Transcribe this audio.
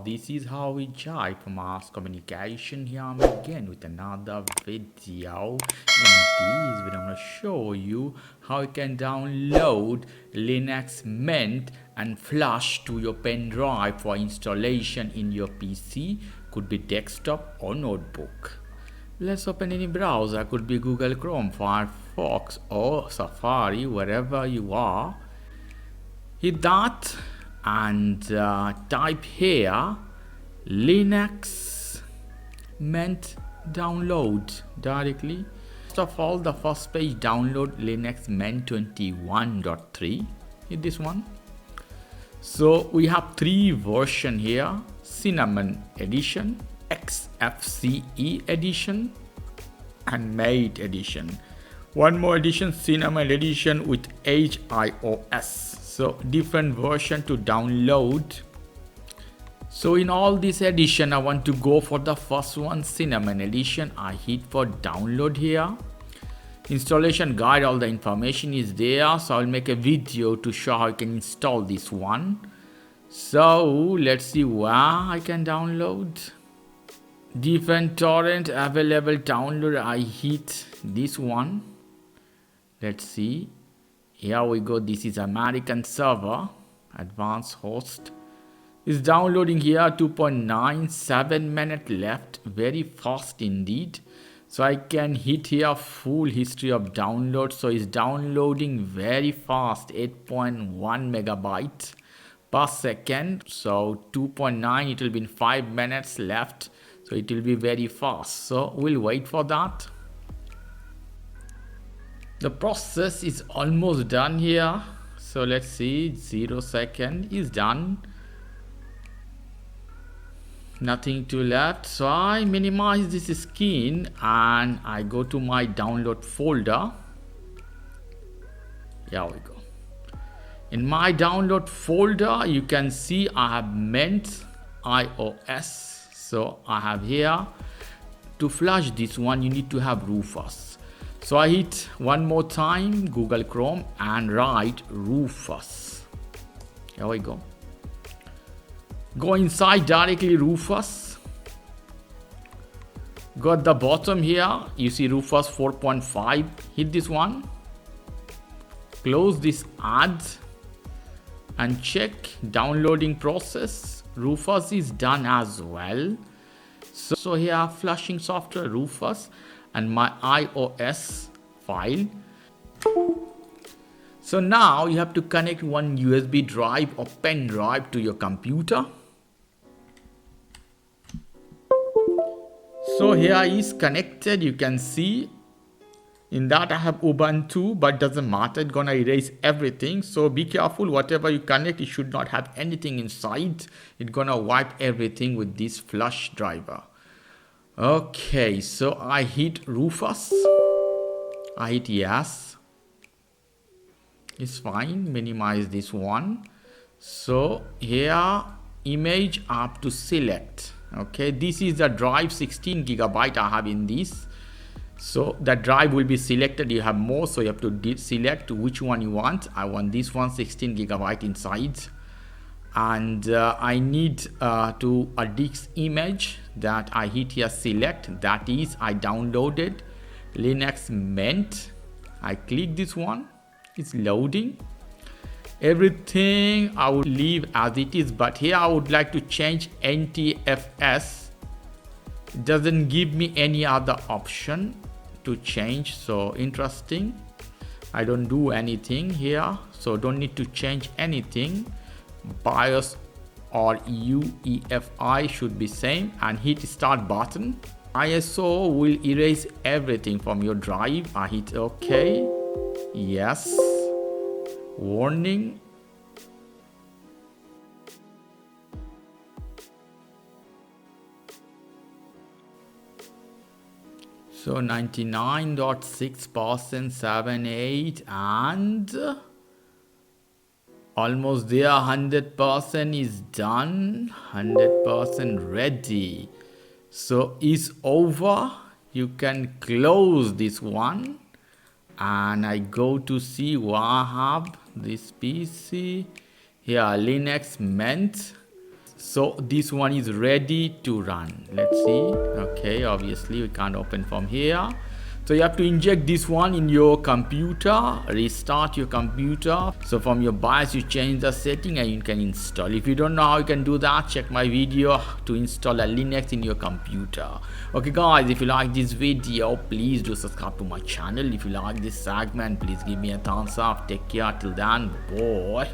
this is how we jive mass communication. Here I'm again with another video. In this video, I'm going to show you how you can download Linux Mint and flash to your pen drive for installation in your PC. Could be desktop or notebook. Let's open any browser. Could be Google Chrome, Firefox or Safari, wherever you are. Hit that and type here Linux Mint download directly. First of all, the first page, download Linux Mint 21.3. hit this one. So we have three versions here: Cinnamon edition, XFCE edition and Mate edition. One more edition, Cinnamon edition with HIOS. So different version to download. So in all this edition, I want to go for the first one, Cinnamon edition. I hit for download here. Installation guide, all the information is there. So I'll make a video to show how you can install this one. So let's see where I can download. Different torrent available download. I hit this one. Let's see. Here we go. This is American server, advanced host. Is downloading here. 2.97 minutes left. Very fast indeed. So I can hit here full history of download. So it's downloading very fast. 8.1 megabytes per second. So 2.9. It will be in 5 minutes left. So it will be very fast. So we'll wait for that. The process is almost done here. So let's see, 0 second is done. Nothing to left. So I minimize this screen and I go to my download folder. Here we go. In my download folder, you can see I have Mint iOS. So I have here, to flash this one, you need to have Rufus. So I hit one more time Google Chrome and write Rufus. Here we go. Go inside directly Rufus. Go at the bottom here. You see Rufus 4.5. Hit this one. Close this ad and check downloading process. Rufus is done as well. So here flashing software Rufus and my iOS file. So now you have to connect one USB drive or pen drive to your computer. So here is connected. You can see in that I have Ubuntu, but doesn't matter. It's gonna erase everything. So be careful, whatever you connect, it should not have anything inside. It's gonna wipe everything with this flash driver. Okay, so I hit Rufus. I hit yes. It's fine. Minimize this one. So here image I have to select. Okay, this is the drive, 16 gigabyte I have in this. So the drive will be selected. You have more, so you have to select which one you want. I want this one, 16 gigabyte inside. And I need to a disk image that I hit here select. That is, I downloaded Linux Mint. I click this one. It's loading. Everything I would leave as it is, but here I would like to change NTFS. It doesn't give me any other option to change. So interesting. I don't do anything here, so don't need to change anything. BIOS or UEFI should be same, and hit start button. ISO will erase everything from your drive. I hit OK. Yes. Warning. So 99.6%, 78 and almost there. 100% is done. 100% ready. So it's over. You can close this one and I go to see what I have. This PC here, Linux Mint. So this one is ready to run. Let's see. Okay, obviously we can't open from here. So you have to inject this one in your computer, restart your computer. So from your BIOS you change the setting and you can install. If you don't know how you can do that, check my video to install a Linux in your computer. Okay guys, if you like this video, please do subscribe to my channel. If you like this segment, please give me a thumbs up. Take care till then, bye.